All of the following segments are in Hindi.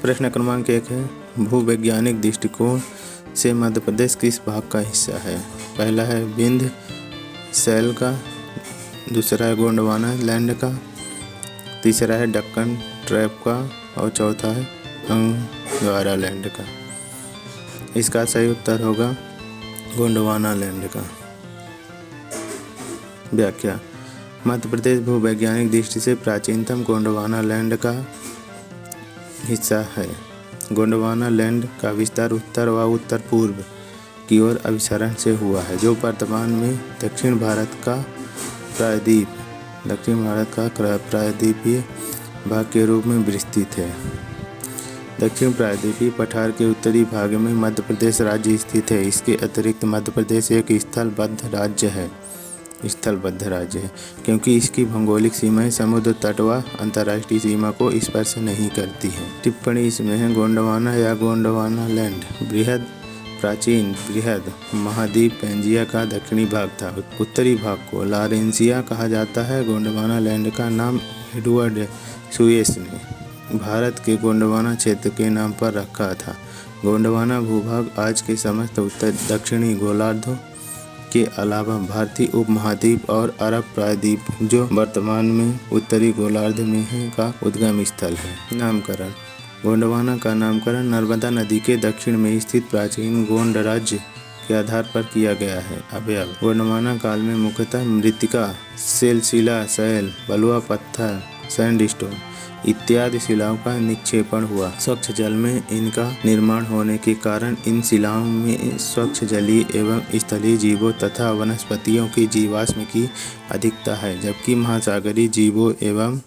प्रश्न क्रमांक 1 है, भूवैज्ञानिक दृष्टिकोण से मध्य प्रदेश किस भाग का हिस्सा है? पहला है विंध्य शैल का, दूसरा है गोंडवाना लैंड का, तीसरा है दक्कन ट्रैप का और चौथा है अंगारा लैंड का। इसका सही उत्तर होगा गोंडवाना लैंड का। व्याख्या: मध्य प्रदेश भूवैज्ञानिक दृष्टि से प्राचीनतम गोंडवाना लैंड का हिस्सा है। गोंडवाना लैंड का विस्तार उत्तर व उत्तर पूर्व की ओर अभिसरण से हुआ है, जो वर्तमान में दक्षिण भारत का प्रायद्वीपीय भाग के रूप में विस्तृत है। दक्षिण प्रायद्वीपीय पठार के उत्तरी भाग में मध्य प्रदेश राज्य स्थित है। इसके अतिरिक्त मध्य प्रदेश एक स्थलबद्ध राज्य है क्योंकि इसकी भौगोलिक सीमाएं समुद्र तट व अंतर्राष्ट्रीय सीमा को स्पर्श नहीं करती हैं। टिप्पणी इसमें है, गोंडवाना या गोंडवाना लैंड प्राचीन बृहद महाद्वीप पैंजिया का दक्षिणी भाग था। उत्तरी भाग को लॉरेंसिया कहा जाता है। गोंडवाना लैंड का नाम एडवर्ड सुएस ने भारत के गोंडवाना क्षेत्र के नाम पर रखा था। गोंडवाना भूभाग आज के समस्त उत्तर दक्षिणी गोलार्धों के अलावा भारतीय उपमहाद्वीप और अरब प्रायद्वीप, जो वर्तमान में उत्तरी गोलार्ध में है, का उद्गम स्थल है। नामकरण: गोंडवाना का नामकरण नर्मदा नदी के दक्षिण में स्थित प्राचीन गोंड राज्य के आधार पर किया गया है। अवयव: गोंडवाना काल में मुख्यतः मृत्तिका, शिला, शैल, बलुआ पत्थर, सैंडस्टोन इत्यादि शिलाओं का निक्षेपण हुआ। स्वच्छ जल में इनका निर्माण होने के कारण इन शिलाओं में स्वच्छ जलीय एवं स्थलीय जीवों तथा वनस्पतियों की जीवाश्म की अधिकता है, जबकि महासागरीय जीवों एवं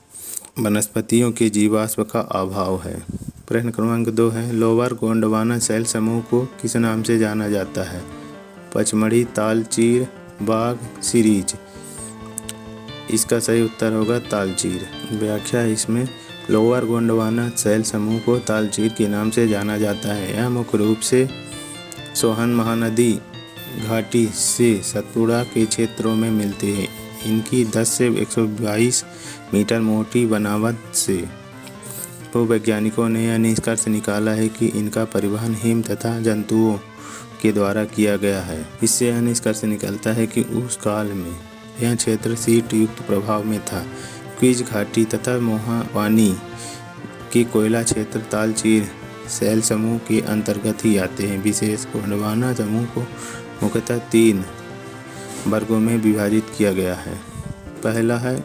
वनस्पतियों के जीवाश्म का अभाव है। प्रश्न क्रमांक 2 है, लोअर गोंडवाना शैल समूह को किस नाम से जाना जाता है? पचमढ़ी, तालचीर, बाघ, सीरीज। इसका सही उत्तर होगा तालचीर। व्याख्या: इसमें लोअर गोंडवाना शैल समूह को तालचीर के नाम से जाना जाता है। यह मुख्य रूप से सोहन महानदी घाटी से सतपुड़ा के क्षेत्रों में मिलते हैं। इनकी 10 से 122 मीटर मोटी बनावट से भूवैज्ञानिकों ने यह निष्कर्ष निकाला है कि इनका परिवहन हिम तथा जंतुओं के द्वारा किया गया है। इससे यह निष्कर्ष निकलता है कि उस काल में यह क्षेत्र शीट युक्त प्रभाव में था। क्विज घाटी तथा मोहावानी के कोयला क्षेत्र तालचीर शैल समूह के अंतर्गत ही आते हैं। विशेष गोंडवाना समूह को मुख्यतः 3 वर्गों में विभाजित किया गया है। पहला है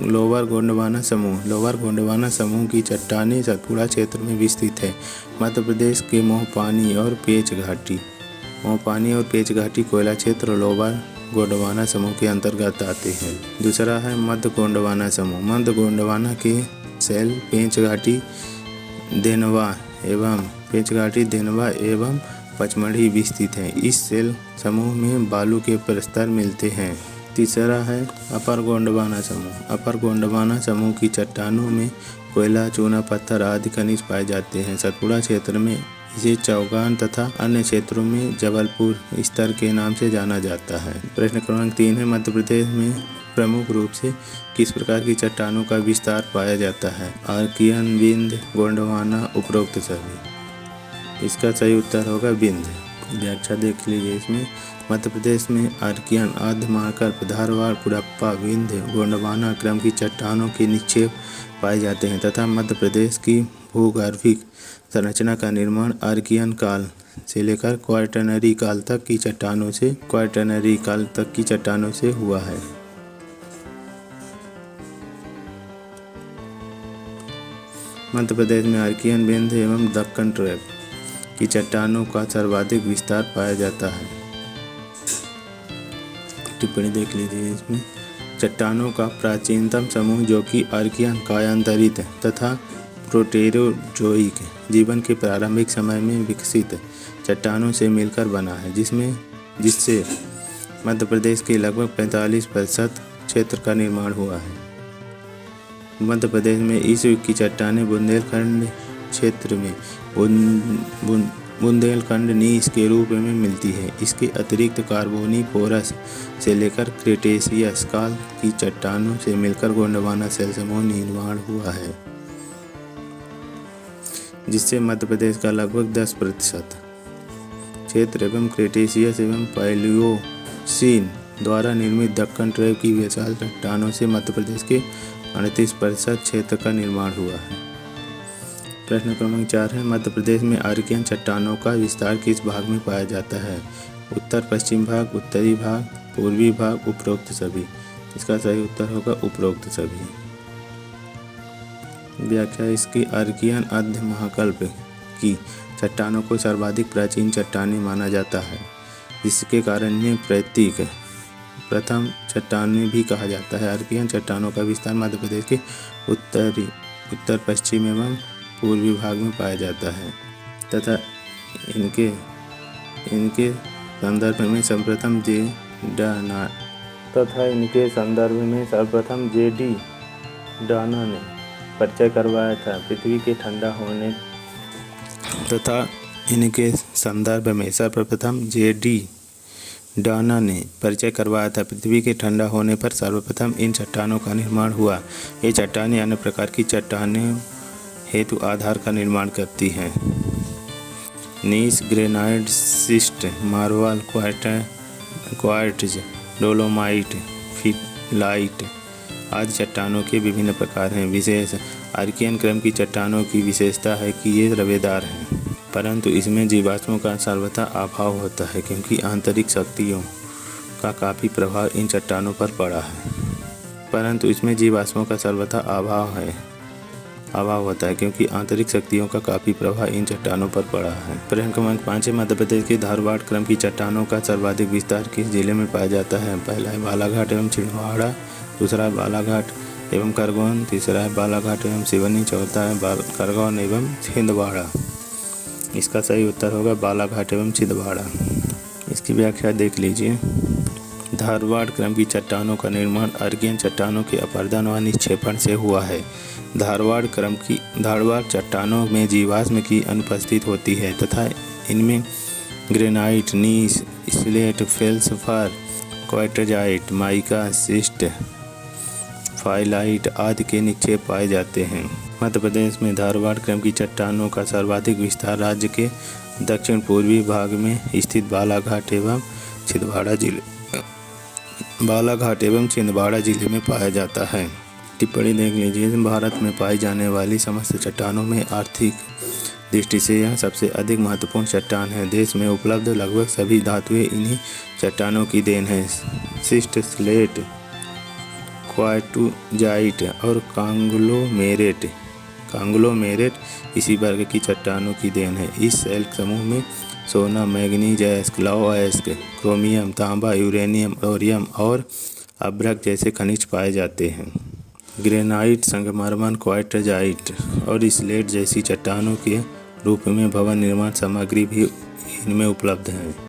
लोअर गोंडवाना समूह। लोअर गोंडवाना समूह की चट्टानें सतपुड़ा क्षेत्र में विस्तृत है। मध्य प्रदेश के मोहपानी और पेच घाटी कोयला क्षेत्र लोअर गोंडवाना समूह के अंतर्गत आते हैं। दूसरा है मध्य गोंडवाना समूह। मध्य गोंडवाना के शैल पेच घाटी देनवा एवं पचमढ़ी विस्तृत हैं। इस शैल समूह में बालू के प्रस्तर मिलते हैं। तीसरा है अपर गोंडवाना समूह। अपर गोंडवाना समूह की चट्टानों में कोयला, चूना पत्थर आदि खनिज पाए जाते हैं। सतपुड़ा क्षेत्र में इसे चौगान तथा अन्य क्षेत्रों में जबलपुर स्तर के नाम से जाना जाता है। प्रश्न क्रमांक 3 है, मध्य प्रदेश में प्रमुख रूप से किस प्रकार की चट्टानों का विस्तार पाया जाता है? आर्कियन, विंध्य, गोंडवाना, उपरोक्त सभी। इसका सही उत्तर होगा विंध्य। व्याख्या देख लीजिए इसमें, मध्य प्रदेश में आर्कियन, आद्य महाकल्प, धारवाड़, कुड़प्पा, विंध्य, गोंडवाना क्रम की चट्टानों के निक्षेप पाए जाते हैं तथा मध्य प्रदेश की भूगर्भिक संरचना का निर्माण आर्कियन काल से लेकर क्वाटरनरी काल तक की चट्टानों से हुआ है। मध्य प्रदेश में आर्कियन, विंध्य एवं दक्कन ट्रैप की चट्टानों का सर्वाधिक विस्तार पाया जाता है। टिप्पणी देख लीजिए इसमें, चट्टानों का प्राचीनतम समूह जो कि आर्कियन कायांतरित तथा प्रोटेरोजोइक जीवन के प्रारंभिक समय में विकसित चट्टानों से मिलकर बना है, जिससे मध्य प्रदेश के लगभग 45% क्षेत्र का निर्माण हुआ है। मध्य प्रदेश में इस युग की चट्टानें बुंदेलखंड क्षेत्र में बुंदेलखंड नीस के रूप में मिलती है। इसके अतिरिक्त कार्बोनीफोरस से लेकर क्रेटेशियस काल की चट्टानों से मिलकर गोंडवाना शैल समूह निर्माण हुआ है। जिससे मध्य प्रदेश का लगभग 10% क्षेत्र एवं क्रेटेशियस एवं पैलियोसीन द्वारा निर्मित दक्कन ट्रैप की विशाल चट्टानों से मध्य प्रदेश के 38% क्षेत्र का निर्माण हुआ है। प्रश्न क्रमांक 4 है, मध्य प्रदेश में आर्कियन चट्टानों का विस्तार किस भाग में पाया जाता है? उत्तर पश्चिम भाग, उत्तरी भाग, पूर्वी भाग, उपरोक्त सभी। इसका सही उत्तर होगा उपरोक्त सभी। व्याख्या इसकी, आर्कियन अर्ध महाकल्प की चट्टानों को सर्वाधिक प्राचीन चट्टानें माना जाता है, जिसके कारण इन्हें प्रतीक प्रथम चट्टानें भी कहा जाता है। आर्कियन चट्टानों का विस्तार मध्य प्रदेश के उत्तर पश्चिम एवं पूर्वी भाग में पाया जाता है तथा इनके संदर्भ में सर्वप्रथम J.D. डाना ने परिचय करवाया था। पृथ्वी के ठंडा होने तथा इनके संदर्भ में सर्वप्रथम J.D. डाना ने परिचय करवाया था। पृथ्वी के ठंडा होने पर सर्वप्रथम इन चट्टानों का निर्माण हुआ। ये चट्टानें अन्य प्रकार की चट्टानों हेतु आधार का निर्माण करती हैं। Gneiss, granite, schist, marble, quartz, dolomite, phyllite आदि चट्टानों के विभिन्न प्रकार हैं। विशेष आर्कियन क्रम की चट्टानों की विशेषता है कि ये रवेदार हैं, परंतु इसमें जीवाश्मों का सर्वथा अभाव होता है, क्योंकि आंतरिक शक्तियों का काफ़ी प्रभाव इन चट्टानों पर पड़ा है। क्योंकि आंतरिक शक्तियों का काफ़ी प्रभाव इन चट्टानों पर पड़ा है। प्रश्न क्रमांक 5 मध्य प्रदेश के धारवाड़ क्रम की चट्टानों का सर्वाधिक विस्तार किस जिले में पाया जाता है? पहला है बालाघाट एवं छिंदवाड़ा, दूसरा है बालाघाट एवं खरगोन, तीसरा है बालाघाट एवं सिवनी, चौथा है खरगोन एवं छिंदवाड़ा। इसका सही उत्तर होगा बालाघाट एवं छिंदवाड़ा। इसकी व्याख्या देख लीजिए। धारवाड़ क्रम की चट्टानों का निर्माण आर्कियन चट्टानों के अपरदन व निक्षेपण से हुआ है। धारवाड़ चट्टानों में जीवाश्म की अनुपस्थिति होती है तथा इनमें granite, gneiss, slate, feldspar, quartzite, mica, schist, phyllite आदि के निक्षेप पाए जाते हैं। मध्य प्रदेश में धारवाड़ क्रम की चट्टानों का सर्वाधिक विस्तार राज्य के दक्षिण पूर्वी भाग में स्थित बालाघाट एवं छिंदवाड़ा जिले में पाया जाता है। टिप्पणी देख लीजिए। भारत में पाई जाने वाली समस्त चट्टानों में आर्थिक दृष्टि से यह सबसे अधिक महत्वपूर्ण चट्टान है। देश में उपलब्ध लगभग सभी धातुएं इन्हीं चट्टानों की देन है। शिस्ट, स्लेट, क्वार्ट्जाइट और कांग्लोमेरेट इसी वर्ग की चट्टानों की देन है। इस शैल समूह में सोना, मैग्नीज, लौह-अयस्क, क्रोमियम, तांबा, यूरेनियम, थोरियम और अभ्रक जैसे खनिज पाए जाते हैं। ग्रेनाइट, संगमरमर, क्वार्ट्जाइट और स्लेट जैसी चट्टानों के रूप में भवन निर्माण सामग्री भी इनमें उपलब्ध है।